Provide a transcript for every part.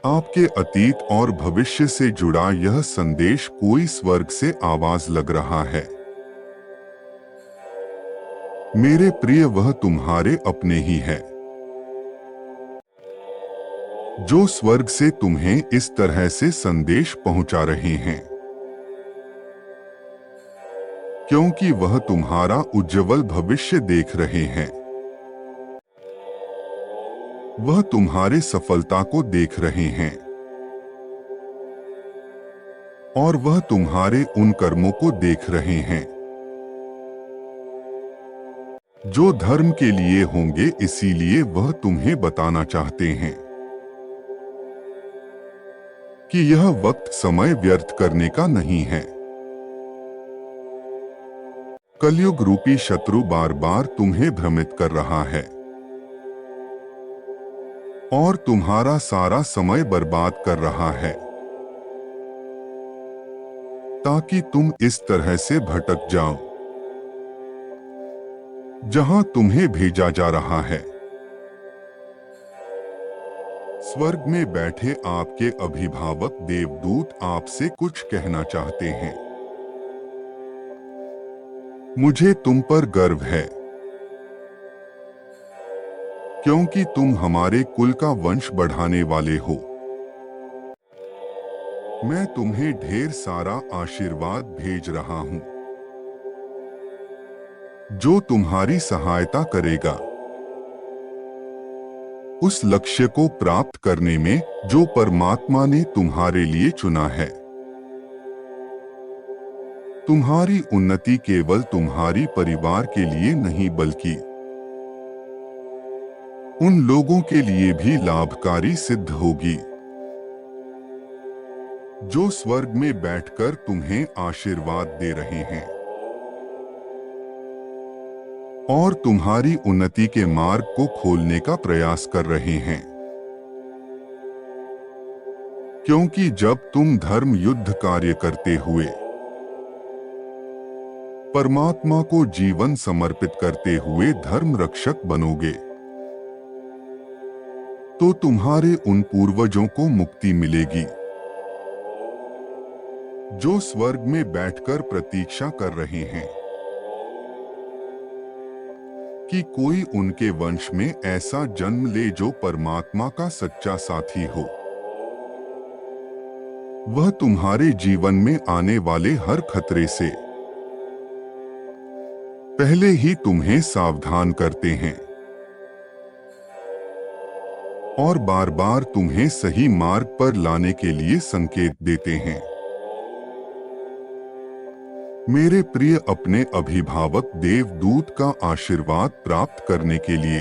आपके अतीत और भविष्य से जुड़ा यह संदेश कोई स्वर्ग से आवाज लग रहा है। मेरे प्रिय, वह तुम्हारे अपने ही है, जो स्वर्ग से तुम्हें इस तरह से संदेश पहुंचा रहे हैं, क्योंकि वह तुम्हारा उज्ज्वल भविष्य देख रहे हैं। वह तुम्हारे सफलता को देख रहे हैं और वह तुम्हारे उन कर्मों को देख रहे हैं जो धर्म के लिए होंगे। इसीलिए वह तुम्हें बताना चाहते हैं कि यह वक्त समय व्यर्थ करने का नहीं है। कलयुग रूपी शत्रु बार बार तुम्हें भ्रमित कर रहा है और तुम्हारा सारा समय बर्बाद कर रहा है, ताकि तुम इस तरह से भटक जाओ जहां तुम्हें भेजा जा रहा है। स्वर्ग में बैठे आपके अभिभावक देवदूत आपसे कुछ कहना चाहते हैं। मुझे तुम पर गर्व है, क्योंकि तुम हमारे कुल का वंश बढ़ाने वाले हो। मैं तुम्हें ढेर सारा आशीर्वाद भेज रहा हूं, जो तुम्हारी सहायता करेगा उस लक्ष्य को प्राप्त करने में जो परमात्मा ने तुम्हारे लिए चुना है। तुम्हारी उन्नति केवल तुम्हारी परिवार के लिए नहीं, बल्कि उन लोगों के लिए भी लाभकारी सिद्ध होगी जो स्वर्ग में बैठकर तुम्हें आशीर्वाद दे रहे हैं और तुम्हारी उन्नति के मार्ग को खोलने का प्रयास कर रहे हैं। क्योंकि जब तुम धर्म युद्ध कार्य करते हुए परमात्मा को जीवन समर्पित करते हुए धर्म रक्षक बनोगे, तो तुम्हारे उन पूर्वजों को मुक्ति मिलेगी जो स्वर्ग में बैठकर प्रतीक्षा कर रहे हैं कि कोई उनके वंश में ऐसा जन्म ले जो परमात्मा का सच्चा साथी हो। वह तुम्हारे जीवन में आने वाले हर खतरे से पहले ही तुम्हें सावधान करते हैं और बार बार तुम्हें सही मार्ग पर लाने के लिए संकेत देते हैं। मेरे प्रिय, अपने अभिभावक देवदूत का आशीर्वाद प्राप्त करने के लिए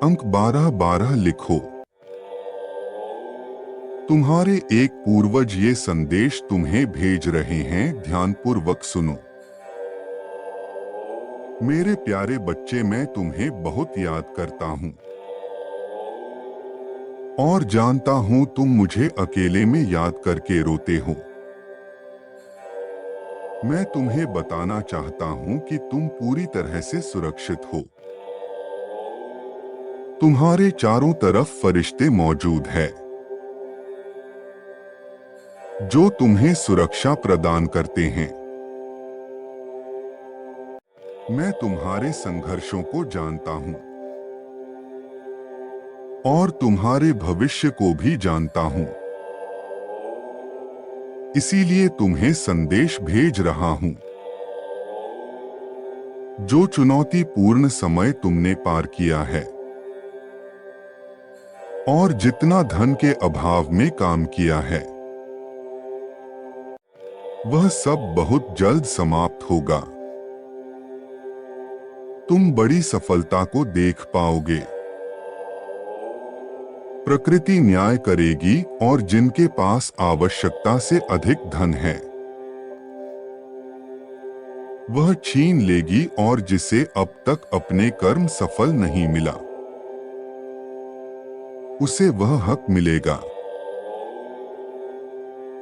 अंक 1212 लिखो। तुम्हारे एक पूर्वज ये संदेश तुम्हें भेज रहे हैं, ध्यानपूर्वक सुनो। मेरे प्यारे बच्चे, मैं तुम्हें बहुत याद करता हूं और जानता हूं तुम मुझे अकेले में याद करके रोते हो। मैं तुम्हें बताना चाहता हूं कि तुम पूरी तरह से सुरक्षित हो। तुम्हारे चारों तरफ फरिश्ते मौजूद हैं जो तुम्हें सुरक्षा प्रदान करते हैं। मैं तुम्हारे संघर्षों को जानता हूं और तुम्हारे भविष्य को भी जानता हूं। इसीलिए तुम्हें संदेश भेज रहा हूं। जो चुनौतीपूर्ण समय तुमने पार किया है और जितना धन के अभाव में काम किया है, वह सब बहुत जल्द समाप्त होगा। तुम बड़ी सफलता को देख पाओगे। प्रकृति न्याय करेगी और जिनके पास आवश्यकता से अधिक धन है, वह छीन लेगी, और जिसे अब तक अपने कर्म सफल नहीं मिला, उसे वह हक मिलेगा।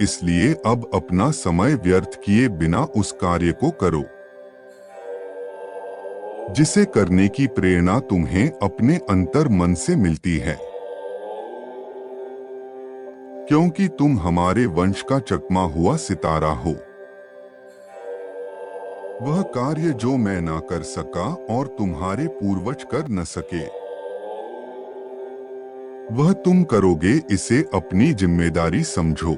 इसलिए अब अपना समय व्यर्थ किए बिना उस कार्य को करो जिसे करने की प्रेरणा तुम्हें अपने अंतर मन से मिलती है। क्योंकि तुम हमारे वंश का चकमा हुआ सितारा हो। वह कार्य जो मैं ना कर सका और तुम्हारे पूर्वज कर न सके, वह तुम करोगे, इसे अपनी जिम्मेदारी समझो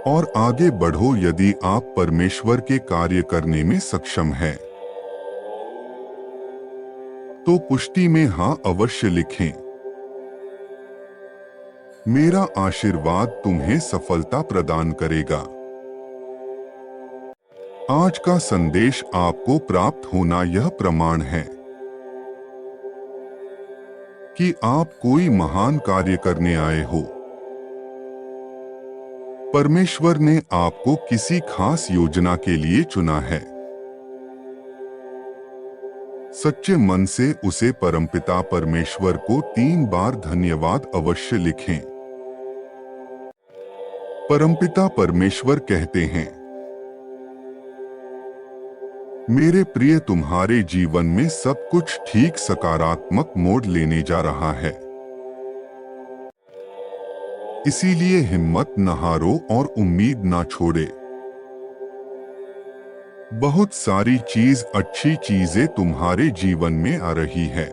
और आगे बढ़ो। यदि आप परमेश्वर के कार्य करने में सक्षम हैं, तो पुष्टि में हाँ अवश्य लिखें। मेरा आशीर्वाद तुम्हें सफलता प्रदान करेगा। आज का संदेश आपको प्राप्त होना यह प्रमाण है कि आप कोई महान कार्य करने आए हो। परमेश्वर ने आपको किसी खास योजना के लिए चुना है। सच्चे मन से उसे परमपिता परमेश्वर को 3 बार धन्यवाद अवश्य लिखें। परमपिता परमेश्वर कहते हैं, मेरे प्रिय, तुम्हारे जीवन में सब कुछ ठीक सकारात्मक मोड़ लेने जा रहा है। इसीलिए हिम्मत न हारो और उम्मीद न छोड़े। बहुत सारी अच्छी चीजें तुम्हारे जीवन में आ रही है।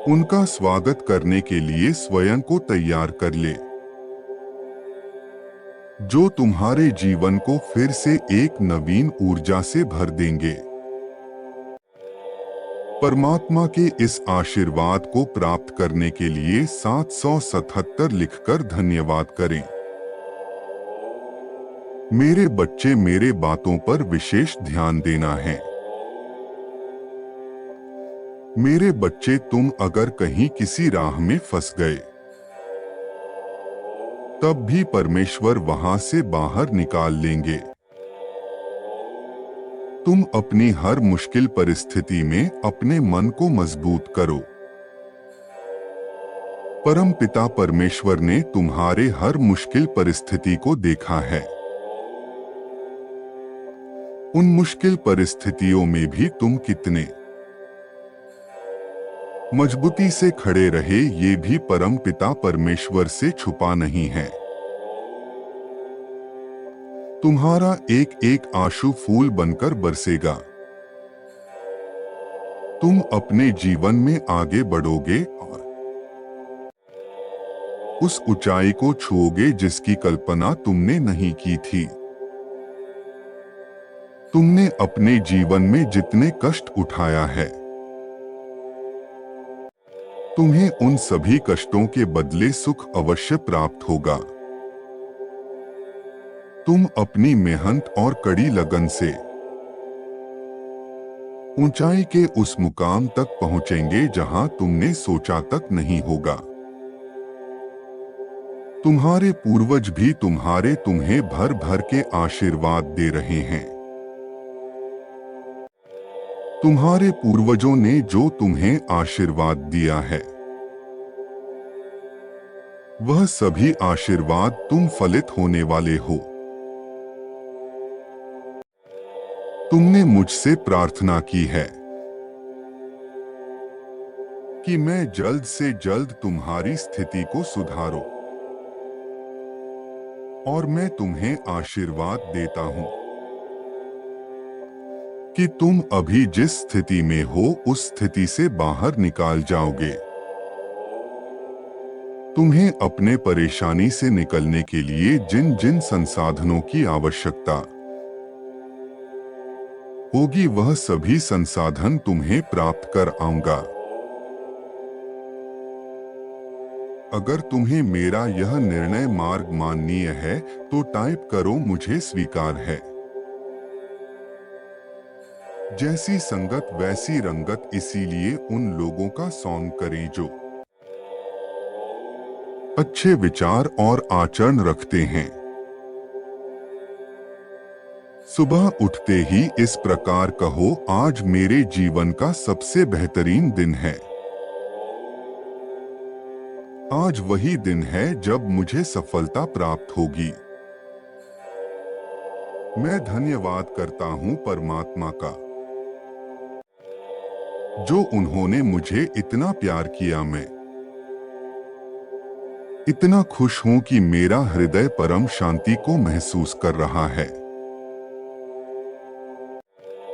उनका स्वागत करने के लिए स्वयं को तैयार कर ले, जो तुम्हारे जीवन को फिर से एक नवीन ऊर्जा से भर देंगे। परमात्मा के इस आशीर्वाद को प्राप्त करने के लिए 777 लिखकर धन्यवाद करें। मेरे बच्चे, मेरे बातों पर विशेष ध्यान देना है। मेरे बच्चे, तुम अगर कहीं किसी राह में फंस गए, तब भी परमेश्वर वहां से बाहर निकाल लेंगे। तुम अपनी हर मुश्किल परिस्थिति में अपने मन को मजबूत करो। परम पिता परमेश्वर ने तुम्हारे हर मुश्किल परिस्थिति को देखा है। उन मुश्किल परिस्थितियों में भी तुम कितने मजबूती से खड़े रहे, ये भी परम पिता परमेश्वर से छुपा नहीं है। तुम्हारा एक एक आंसू फूल बनकर बरसेगा। तुम अपने जीवन में आगे बढ़ोगे और उस ऊंचाई को छूओगे जिसकी कल्पना तुमने नहीं की थी। तुमने अपने जीवन में जितने कष्ट उठाया है, तुम्हें उन सभी कष्टों के बदले सुख अवश्य प्राप्त होगा। तुम अपनी मेहनत और कड़ी लगन से ऊंचाई के उस मुकाम तक पहुंचेंगे जहां तुमने सोचा तक नहीं होगा। तुम्हारे पूर्वज भी तुम्हें भर भर के आशीर्वाद दे रहे हैं। तुम्हारे पूर्वजों ने जो तुम्हें आशीर्वाद दिया है, वह सभी आशीर्वाद तुम फलित होने वाले हो। तुमने मुझसे प्रार्थना की है कि मैं जल्द से जल्द तुम्हारी स्थिति को सुधारूं, और मैं तुम्हें आशीर्वाद देता हूं कि तुम अभी जिस स्थिति में हो उस स्थिति से बाहर निकाल जाओगे। तुम्हें अपने परेशानी से निकलने के लिए जिन जिन संसाधनों की आवश्यकता होगी, वह सभी संसाधन तुम्हें प्राप्त कर आऊंगा। अगर तुम्हें मेरा यह निर्णय मार्ग माननीय है तो टाइप करो, मुझे स्वीकार है। जैसी संगत वैसी रंगत, इसीलिए उन लोगों का सॉन्ग करें जो अच्छे विचार और आचरण रखते हैं। सुबह उठते ही इस प्रकार कहो, आज मेरे जीवन का सबसे बेहतरीन दिन है। आज वही दिन है जब मुझे सफलता प्राप्त होगी। मैं धन्यवाद करता हूं परमात्मा का, जो उन्होंने मुझे इतना प्यार किया। मैं इतना खुश हूं कि मेरा हृदय परम शांति को महसूस कर रहा है।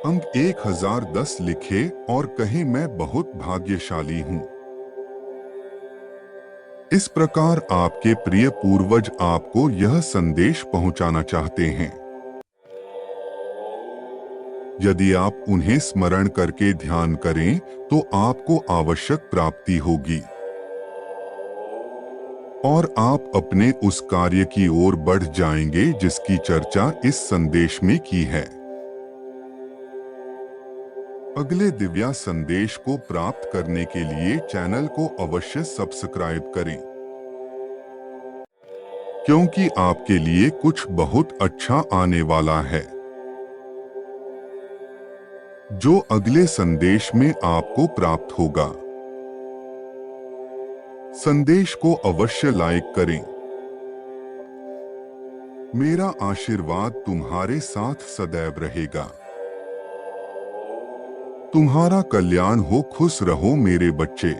अंक 1010 लिखे और कहे, मैं बहुत भाग्यशाली हूं। इस प्रकार आपके प्रिय पूर्वज आपको यह संदेश पहुंचाना चाहते हैं। यदि आप उन्हें स्मरण करके ध्यान करें तो आपको आवश्यक प्राप्ति होगी और आप अपने उस कार्य की ओर बढ़ जाएंगे जिसकी चर्चा इस संदेश में की है। अगले दिव्या संदेश को प्राप्त करने के लिए चैनल को अवश्य सब्सक्राइब करें, क्योंकि आपके लिए कुछ बहुत अच्छा आने वाला है जो अगले संदेश में आपको प्राप्त होगा। संदेश को अवश्य लाइक करें। मेरा आशीर्वाद तुम्हारे साथ सदैव रहेगा। तुम्हारा कल्याण हो, खुश रहो मेरे बच्चे।